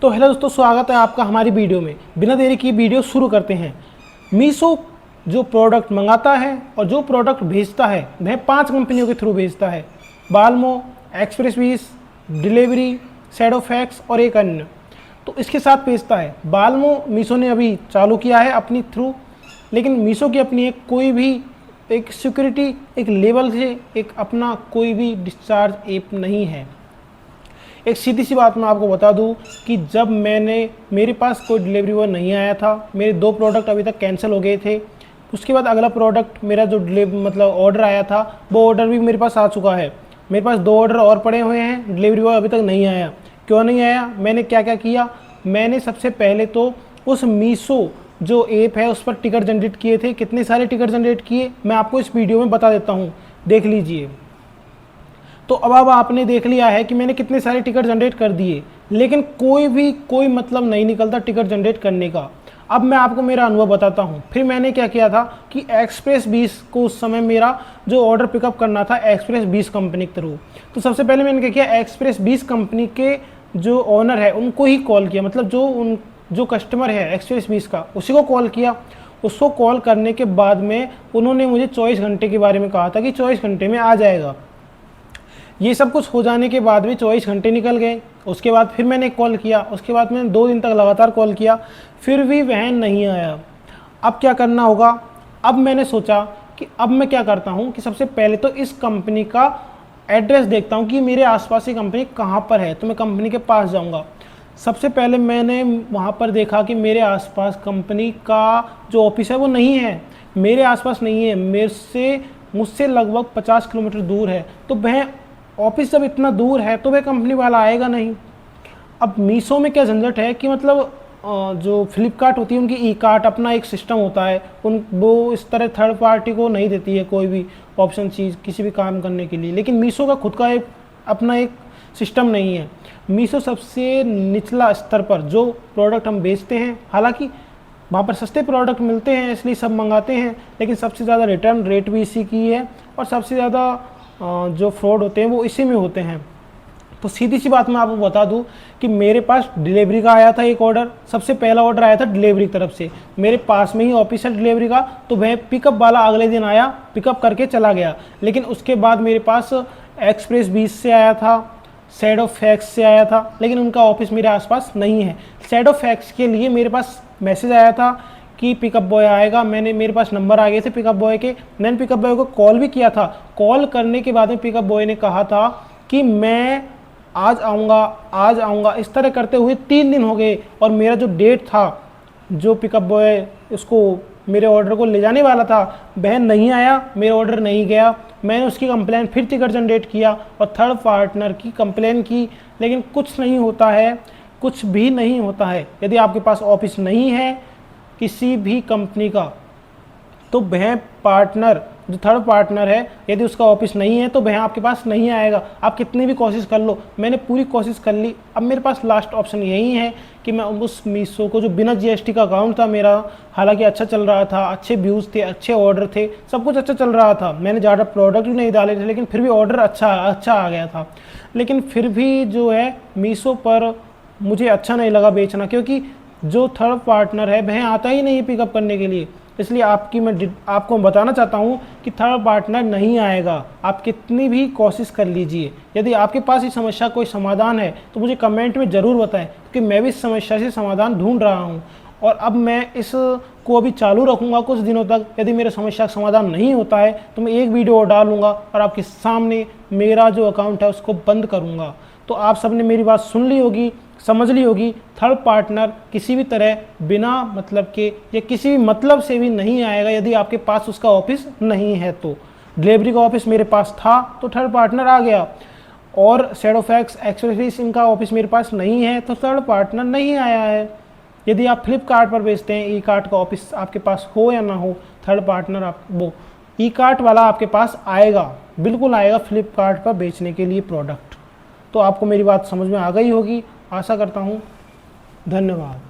तो हेलो दोस्तों, स्वागत है आपका हमारी वीडियो में। बिना देरी की वीडियो शुरू करते हैं। मीशो जो प्रोडक्ट मंगाता है और जो प्रोडक्ट भेजता है वह 5 कंपनियों के थ्रू भेजता है। बाल्मो, एक्सप्रेस बीस, डिलीवरी, शैडोफैक्स और एक अन्य। तो इसके साथ भेजता है। बाल्मो मीशो ने अभी चालू किया है अपनी थ्रू, लेकिन मीशो की अपनी कोई भी एक सिक्योरिटी एक लेवल से एक अपना कोई भी डिस्चार्ज ऐप नहीं है। एक सीधी सी बात मैं आपको बता दूं कि जब मेरे पास कोई डिलीवरी बॉय नहीं आया था, मेरे 2 प्रोडक्ट अभी तक कैंसिल हो गए थे। उसके बाद अगला प्रोडक्ट मेरा जो ऑर्डर आया था वो ऑर्डर भी मेरे पास आ चुका है। मेरे पास 2 ऑर्डर और पड़े हुए हैं, डिलीवरी बॉय अभी तक नहीं आया। क्यों नहीं आया? मैंने क्या क्या किया। मैंने सबसे पहले तो उस मीशो जो ऐप है उस पर टिकट जनरेट किए थे। कितने सारे टिकट जनरेट किए मैं आपको इस वीडियो में बता देता हूँ, देख लीजिए। तो अब आपने देख लिया है कि मैंने कितने सारे टिकट जनरेट कर दिए, लेकिन कोई मतलब नहीं निकलता टिकट जनरेट करने का। अब मैं आपको मेरा अनुभव बताता हूँ। फिर मैंने क्या किया था कि एक्सप्रेस 20 को उस समय मेरा जो ऑर्डर पिकअप करना था एक्सप्रेस 20 कंपनी के थ्रू। तो सबसे पहले मैंने क्या किया, एक्सप्रेस 20 कंपनी के जो ओनर है उनको ही कॉल किया, मतलब जो कस्टमर है एक्सप्रेस 20 का उसी को कॉल किया। उसको कॉल करने के बाद में उन्होंने मुझे 24 घंटे के बारे में कहा था कि 24 घंटे में आ जाएगा। ये सब कुछ हो जाने के बाद भी 24 घंटे निकल गए। उसके बाद फिर मैंने कॉल किया, उसके बाद मैंने 2 दिन तक लगातार कॉल किया, फिर भी वह नहीं आया। अब क्या करना होगा? अब मैंने सोचा कि अब मैं क्या करता हूँ कि सबसे पहले तो इस कंपनी का एड्रेस देखता हूँ कि मेरे आसपास की कंपनी कहाँ पर है। तो मैं कंपनी के पास जाऊँगा। सबसे पहले मैंने वहाँ पर देखा कि मेरे आसपास कंपनी का जो ऑफिस है वो नहीं है, मेरे आसपास नहीं है, मुझसे लगभग 50 किलोमीटर दूर है। तो वह ऑफिस जब इतना दूर है तो वह कंपनी वाला आएगा नहीं। अब मीशो में क्या झंझट है कि मतलब जो फ्लिपकार्ट होती है उनकी ई कार्ट अपना एक सिस्टम होता है, वो इस तरह थर्ड पार्टी को नहीं देती है कोई भी ऑप्शन चीज़ किसी भी काम करने के लिए। लेकिन मीशो का खुद का अपना एक सिस्टम नहीं है। मीशो सबसे निचला स्तर पर जो प्रोडक्ट हम बेचते हैं, हालांकि वहाँ पर सस्ते प्रोडक्ट मिलते हैं इसलिए सब मंगाते हैं, लेकिन सबसे ज़्यादा रिटर्न रेट भी इसी की है और सबसे ज़्यादा जो फ्रॉड होते हैं वो इसी में होते हैं। तो सीधी सी बात मैं आपको बता दूं कि मेरे पास डिलीवरी का आया था एक ऑर्डर। सबसे पहला ऑर्डर आया था डिलीवरी की तरफ से, मेरे पास में ही ऑफिस है डिलीवरी का। तो वह पिकअप वाला अगले दिन आया, पिकअप करके चला गया। लेकिन उसके बाद मेरे पास एक्सप्रेस 20 से आया था, शैडोफैक्स से आया था, लेकिन उनका ऑफिस मेरे आसपास नहीं है। शैडोफैक्स के लिए मेरे पास मैसेज आया था कि पिकअप बॉय आएगा। मेरे पास नंबर आ गए थे पिकअप बॉय के। मैंने पिकअप बॉय को कॉल भी किया था। कॉल करने के बाद में पिकअप बॉय ने कहा था कि मैं आज आऊँगा। इस तरह करते हुए 3 दिन हो गए और मेरा जो डेट था, जो पिकअप बॉय उसको मेरे ऑर्डर को ले जाने वाला था वह नहीं आया, मेरा ऑर्डर नहीं गया। मैंने उसकी कंप्लेन फिर टिकट जनरेट किया और थर्ड पार्टनर की कंप्लेन की, लेकिन कुछ नहीं होता है, कुछ भी नहीं होता है। यदि आपके पास ऑफिस नहीं है किसी भी कंपनी का तो वह पार्टनर जो थर्ड पार्टनर है, यदि उसका ऑफिस नहीं है तो वह आपके पास नहीं आएगा। आप कितनी भी कोशिश कर लो, मैंने पूरी कोशिश कर ली। अब मेरे पास लास्ट ऑप्शन यही है कि मैं उस मीशो को जो बिना जीएसटी का अकाउंट था मेरा, हालांकि अच्छा चल रहा था, अच्छे व्यूज़ थे, अच्छे ऑर्डर थे, सब कुछ अच्छा चल रहा था, मैंने ज़्यादा प्रोडक्ट भी नहीं डाले थे, लेकिन फिर भी ऑर्डर अच्छा आ गया था। लेकिन फिर भी जो है मीशो पर मुझे अच्छा नहीं लगा बेचना, क्योंकि जो थर्ड पार्टनर है वह आता ही नहीं पिकअप करने के लिए। इसलिए आपको बताना चाहता हूँ कि थर्ड पार्टनर नहीं आएगा, आप कितनी भी कोशिश कर लीजिए। यदि आपके पास इस समस्या कोई समाधान है तो मुझे कमेंट में ज़रूर बताएं, क्योंकि मैं भी इस समस्या से समाधान ढूंढ रहा हूँ। और अब मैं इसको अभी चालू रखूँगा कुछ दिनों तक। यदि मेरे समस्या का समाधान नहीं होता है तो मैं एक वीडियो और डालूँगा और आपके सामने मेरा जो अकाउंट है उसको बंद करूँगा। तो आप सबने मेरी बात सुन ली होगी, समझ ली होगी। थर्ड पार्टनर किसी भी तरह बिना मतलब के या किसी भी मतलब से भी नहीं आएगा यदि आपके पास उसका ऑफिस नहीं है। तो डिलीवरी का ऑफिस मेरे पास था तो थर्ड पार्टनर आ गया, और शैडोफैक्स, एक्सप्रेस इनका ऑफिस मेरे पास नहीं है तो थर्ड पार्टनर नहीं आया है। यदि आप फ्लिपकार्ट पर बेचते हैं, ई कार्ट का ऑफिस आपके पास हो या ना हो, थर्ड पार्टनर वो ई कार्ट वाला आपके पास आएगा, बिल्कुल आएगा फ्लिपकार्ट पर बेचने के लिए प्रोडक्ट। तो आपको मेरी बात समझ में आ गई होगी, आशा करता हूँ। धन्यवाद।